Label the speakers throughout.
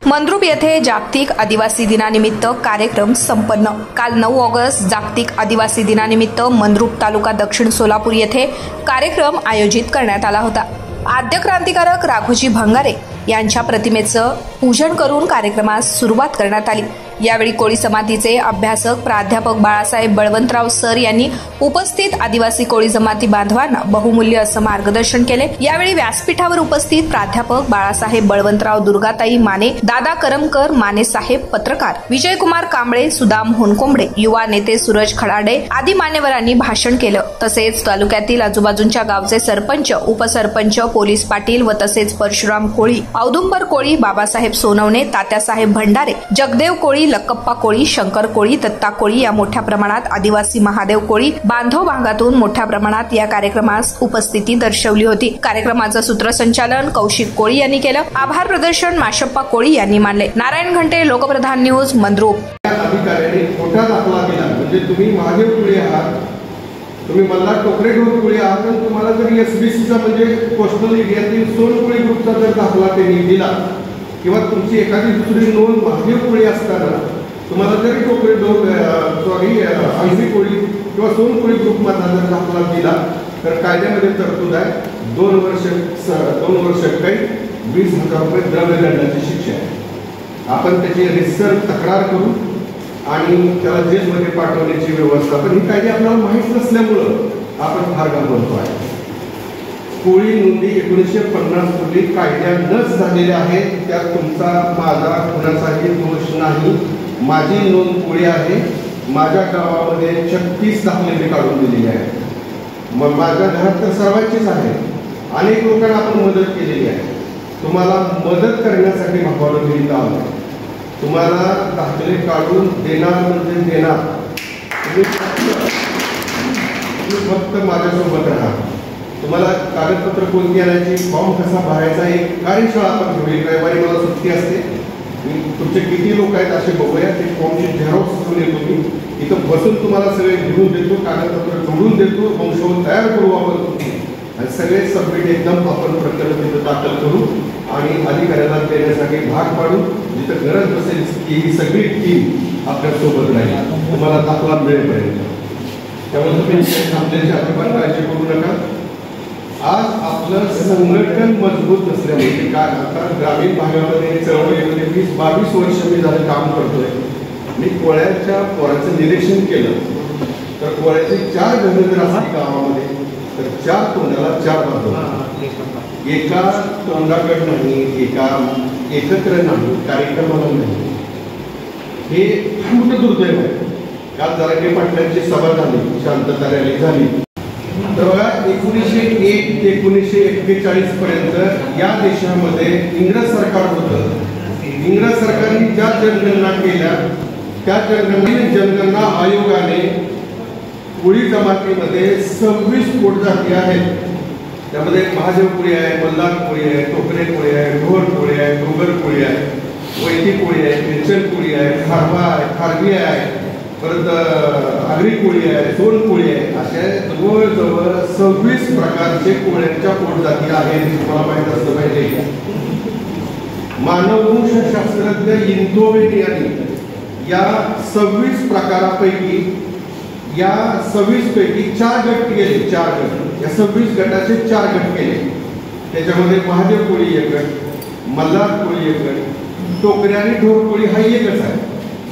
Speaker 1: मंद्रुप येथे जागतिक आदिवासी दिनानिमित्त कार्यक्रम संपन्न। काल 9 ऑगस्ट जागतिक आदिवासी दिनानिमित्त मंद्रुप तालुका दक्षिण सोलापूर येथे कार्यक्रम आयोजित करण्यात आला होता। आद्य क्रांतिकारक राघोजी भंगारे यांच्या प्रतिमेचं पूजन करून कार्यक्रमास सुरुवात करण्यात आली। यावेळी कोळी जमातीचे अभ्यासक प्राध्यापक बाळासाहेब बळवंतराव सर यांनी उपस्थित आदिवासी कोळी जमाती बांधवांना बहुमूल्य असं मार्गदर्शन केले। यावेळी व्यासपीठावर उपस्थित प्राध्यापक बाळासाहेब बळवंतराव, दुर्गाताई माने, दादा करमकर माने साहेब, पत्रकार विजयकुमार कांबळे, सुदाम होनकोंबडे, युवा नेते सूरज खडाडे आदी मान्यवरांनी भाषण केलं। तसेच तालुक्यातील आजूबाजूच्या गावचे सरपंच, उपसरपंच, पोलीस पाटील व तसेच परशुराम कोळी, औदुंबर कोळी, बाबासाहेब सोनवणे, तात्यासाहेब भंडारे, जगदेव कोळी, लक्कप्पा कोळी, शंकर कोळी, दत्ता कोळी या मोठ्या प्रमाणात आदिवासी महादेव कोळी बांधव भागातून मोठ्या प्रमाणात या कार्यक्रमास उपस्थिती दर्शवली होती। कार्यक्रमाचं सूत्रसंचालन कौशिक कोळी यांनी केलं। आभार प्रदर्शन माशप्पा कोळी यांनी मानले। नारायण घंटे, लोकप्रधान न्यूज, मंद्रुप।
Speaker 2: अधिकाऱ्यांनी खोटा दाखला दिला, म्हणजे तुम्ही महादेव कोळी आहात, तुम्ही मल्हार टोकरे ढोर कोळी आहात, पण तुम्हाला जर एसबीसीचा म्हणजे कोस्टल एरियातील सोन कोळी ग्रुपचा जर दाखला त्यांनी दिला किंवा तुमची एखादी दुसरी नोंद महादेव कोळी असताना तुम्हाला जरी टोकरे ढोर आंसी कोळी किंवा सोन कोळी ग्रुपमधला जर दाखला दिला तर कायद्यामध्ये तरतूद आहे 2 वर्ष काही 20,000 रुपये द्रव्यदंडाची शिक्षा आहे। आपण त्याची रितसर तक्रार करू आणि त्याला जेलमध्ये पाठवण्याची व्यवस्था, पण ही कायदे आपल्याला माहीत नसल्यामुळं आपण फार घाबरतो आहे। कोळी नोंदी 1950 पूर्वी कायद्यानंच झालेल्या आहेत, त्यात तुमचा माझा कुणाचाही दोष नाही। माझी नोंद कोळी आहे, माझ्या गावामध्ये 36 दाखले मी काढून दिलेले आहेत। मग माझ्या घरात तर सर्वांचीच आहे, अनेक लोकांना आपण मदत केलेली आहे। तुम्हाला मदत करण्यासाठी भावाला मिळत आहोत, तुम्हाला दाखले काढून देणार म्हणजे देणार। तुम्ही फक्त माझ्यासोबत राहा। तुम्हाला कागदपत्र कोणती आणायची, फॉर्म कसा भरायचा, एक कार्यशाळा आपण घेऊया। रविवारी मला सुट्टी असते, तुमचे किती लोक आहेत असे बघूया। ते फॉर्मची झेरॉक्स घेऊन येतो, मी इथं बसून तुम्हाला सगळे घेऊन देतो, कागदपत्र जोडून देतो, वंशवळ तयार करू आपण आणि सगळे सबमिट एकदम आपण प्रकरण तिथं दाखल करू आणि अधिकाऱ्याला देण्यासाठी भाग पाडू। जिथं गरज नसेल की ही सगळी टीम आपल्यासोबत राहील तुम्हाला दाखला मिळेपर्यंत। त्यामुळे तुम्ही आपल्याची अजिबात काळजी करू नका। आज आपलं संघटन मजबूत नसल्यामुळे काय आता ग्रामीण भागामध्ये चळवळीमध्ये 20-22 वर्ष मी झालं काम करतोय। मी कोळ्याच्या पोराचं निरीक्षण केलं तर कोळ्याचे 4 घरं जर असतील गावामध्ये तर 4 तोंडाला 4 बाजू, एका तोंडाकडे नाही, एका एकत्र नाही, कार्यक्रमाला नाही। हे मोठं दुर्दैव आहे। काल जरांगे पाटलांची सभा झाली, शांतता रॅली झाली, तर बघा 1901 ते 1941 पर्यंत या देशामध्ये इंग्रज सरकार होतं। इंग्रज सरकारने ज्या जनगणना केल्या त्या जनगणना आयोगाने कोळी जमातीमध्ये 26 पोटजाती आहेत। त्यामध्ये महादेव कोळी आहे, मल्हार कोळी आहे, टोकरे कोळी आहे, ढोर कोळी आहे, डोगर कोळी आहे, वैती कोळी आहे, किरचण कोळी आहे, खारवा आहे, खारवी आहे, परत आगरी कोळी आहे, सोन कोळी आहे, अशा जवळजवळ 26 प्रकारचे कोळ्यांच्या पोटजाती आहेत। तुम्हाला माहित असलं पाहिजे। मानववंशशास्त्रज्ञ इंदोवेन यांनी या 26 प्रकारापैकी 26 पैकी 4 गट केले। 4 गट, या 26 गटाचे 4 गट केले। त्याच्यामध्ये महादेव कोळी एक गट, मल्हार कोळी एक गट, टोकरे आणि ढोर कोळी हा एकच आहे,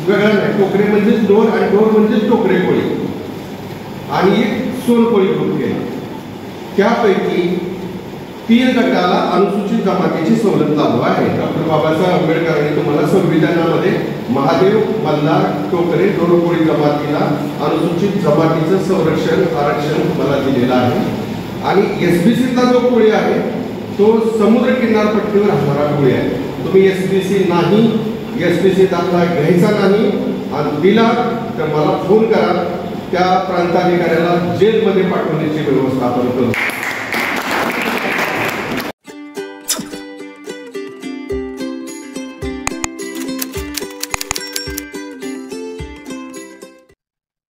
Speaker 2: वेगळा नाही। टोकरे म्हणजेच ढोर आणि ढोर म्हणजेच टोकरे कोळी, आणि एक सोन कोळी ग्रुप केला। त्यापैकी 3 गटाला अनुसूचित जमातीची सवलत लागू आहे। डॉक्टर बाबासाहेब आंबेडकरांनी तुम्हाला संविधानामध्ये महादेव, मल्हार, टोकरे, ढोर कोळी जमातीला अनुसूचित जमातीचं संरक्षण, आरक्षण मला दिलेलं आहे। आणि एसबीसीचा जो कोळी आहे तो समुद्र किनारपट्टीवर राहणारा कोळी आहे। तुम्ही एसबीसी नाही, एसबीसी दाखला घ्यायचा नाही आणि दिला तर मला फोन करा, त्या प्रांताधिकाऱ्याला जेलमध्ये पाठवण्याची व्यवस्था आपण करू।